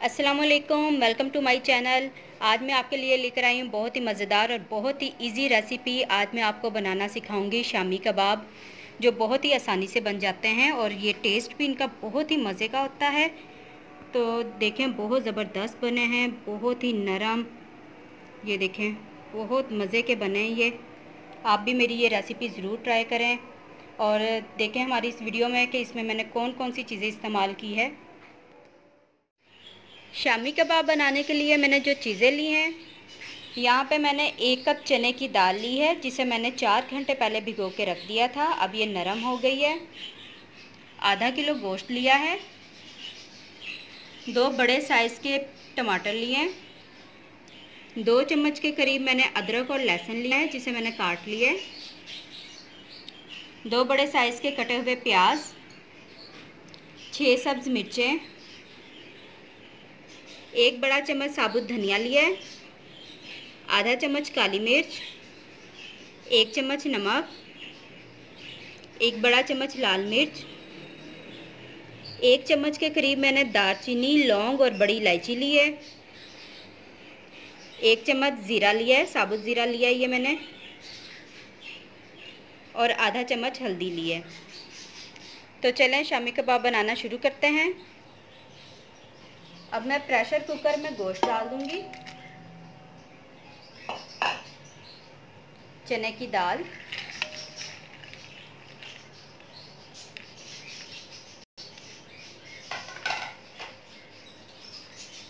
अस्सलामुअलैकुम, welcome to my channel. आज मैं आपके लिए लेकर आई हूँ बहुत ही मज़ेदार और बहुत ही इजी रेसिपी। आज मैं आपको बनाना सिखाऊंगी शामी कबाब, जो बहुत ही आसानी से बन जाते हैं और ये टेस्ट भी इनका बहुत ही मज़े का होता है। तो देखें, बहुत ज़बरदस्त बने हैं, बहुत ही नरम। ये देखें, बहुत मज़े के बने हैं ये। आप भी मेरी ये रेसिपी ज़रूर ट्राई करें और देखें हमारी इस वीडियो में कि इसमें मैंने कौन कौन सी चीज़ें इस्तेमाल की है। शामी कबाब बनाने के लिए मैंने जो चीज़ें ली हैं, यहाँ पे मैंने 1 कप चने की दाल ली है, जिसे मैंने 4 घंटे पहले भिगो के रख दिया था। अब ये नरम हो गई है। आधा किलो गोश्त लिया है। 2 बड़े साइज़ के टमाटर लिए हैं। 2 चम्मच के करीब मैंने अदरक और लहसुन लिया है, जिसे मैंने काट लिया है। 2 बड़े साइज़ के कटे हुए प्याज, 6 सब्ज़ मिर्चें, 1 बड़ा चम्मच साबुत धनिया लिया है, आधा चम्मच काली मिर्च, 1 चम्मच नमक, 1 बड़ा चम्मच लाल मिर्च, 1 चम्मच के करीब मैंने दालचीनी, लौंग और बड़ी इलायची ली है। 1 चम्मच ज़ीरा लिया है, साबुत ज़ीरा लिया है ये मैंने, और आधा चम्मच हल्दी ली है। तो चलें शामी कबाब बनाना शुरू करते हैं। अब मैं प्रेशर कुकर में गोश्त डाल दूंगी, चने की दाल,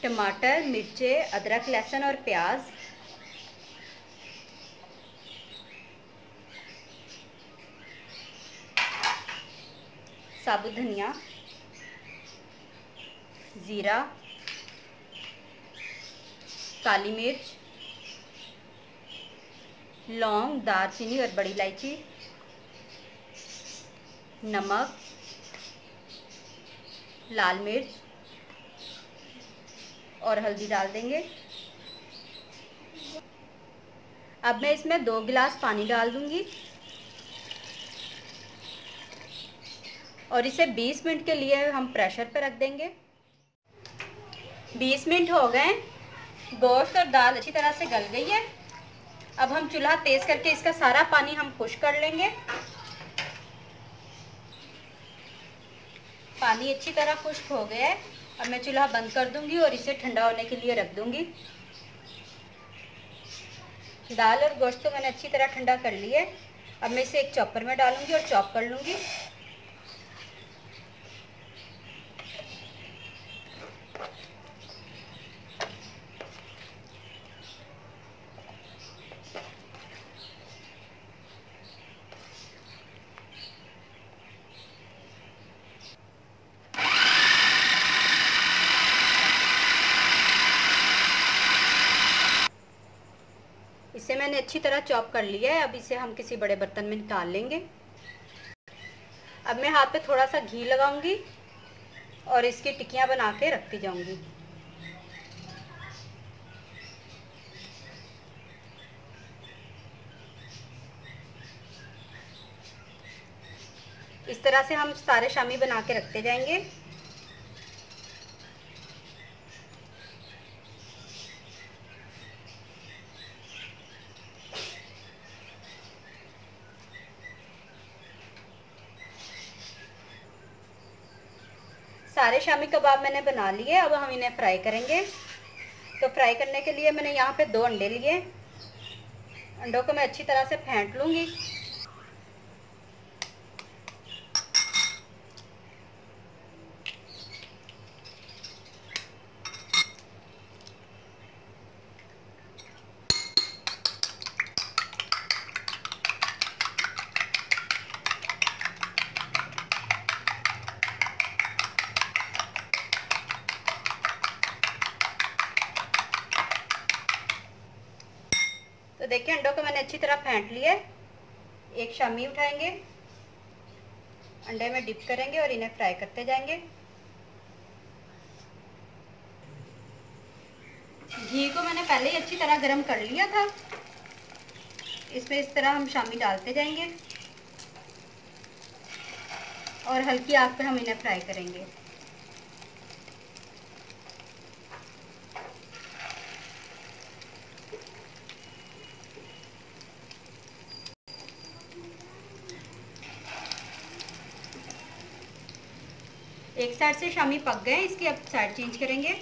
टमाटर, मिर्चें, अदरक, लहसुन और प्याज, साबुत धनिया, ज़ीरा, काली मिर्च, लौंग, दालचीनी और बड़ी इलायची, नमक, लाल मिर्च और हल्दी डाल देंगे। अब मैं इसमें 2 गिलास पानी डाल दूंगी और इसे 20 मिनट के लिए हम प्रेशर पर रख देंगे। 20 मिनट हो गए, गोश्त और दाल अच्छी तरह से गल गई है। अब हम चूल्हा तेज़ करके इसका सारा पानी हम खुश्क कर लेंगे। पानी अच्छी तरह खुश्क हो गया है। अब मैं चूल्हा बंद कर दूंगी और इसे ठंडा होने के लिए रख दूंगी। दाल और गोश्त को मैंने अच्छी तरह ठंडा कर लिया है। अब मैं इसे एक चॉपर में डालूंगी और चॉप कर लूंगी। इसे मैंने अच्छी तरह चॉप कर लिया है। अब इसे हम किसी बड़े बर्तन में निकाल लेंगे। अब मैं हाथ पे थोड़ा सा घी लगाऊंगी और इसकी टिक्कियां बना के रखती जाऊंगी। इस तरह से हम सारे शामी बना के रखते जाएंगे। सारे शामी कबाब मैंने बना लिए। अब हम इन्हें फ्राई करेंगे। तो फ्राई करने के लिए मैंने यहाँ पे 2 अंडे लिए। अंडों को मैं अच्छी तरह से फेंट लूँगी। तो देखिए, अंडों को मैंने अच्छी तरह फेंट लिया है। एक शामी उठाएंगे, अंडे में डिप करेंगे और इन्हें फ्राई करते जाएंगे। घी को मैंने पहले ही अच्छी तरह गरम कर लिया था। इसमें इस तरह हम शामी डालते जाएंगे और हल्की आंच पर हम इन्हें फ्राई करेंगे। एक साइड से शामी पक गए, इसकी अब साइड चेंज करेंगे।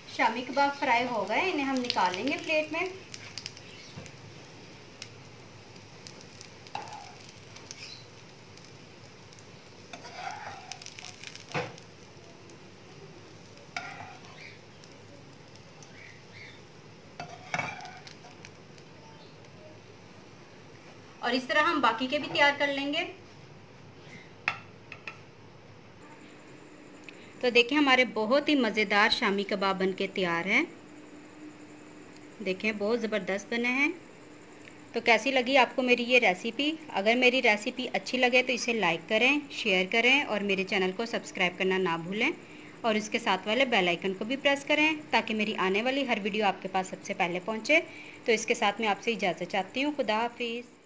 शामी कबाब फ्राई हो गए, इन्हें हम निकाल लेंगे प्लेट में। और इस तरह हम बाकी के भी तैयार कर लेंगे। तो देखिए हमारे बहुत ही मज़ेदार शामी कबाब बनके तैयार हैं। देखें बहुत ज़बरदस्त बने हैं। तो कैसी लगी आपको मेरी ये रेसिपी? अगर मेरी रेसिपी अच्छी लगे तो इसे लाइक करें, शेयर करें और मेरे चैनल को सब्सक्राइब करना ना भूलें। और इसके साथ वाले बेल आइकन को भी प्रेस करें ताकि मेरी आने वाली हर वीडियो आपके पास सबसे पहले पहुंचे। तो इसके साथ मैं आपसे इजाज़त चाहती हूँ। खुदा हाफिज़।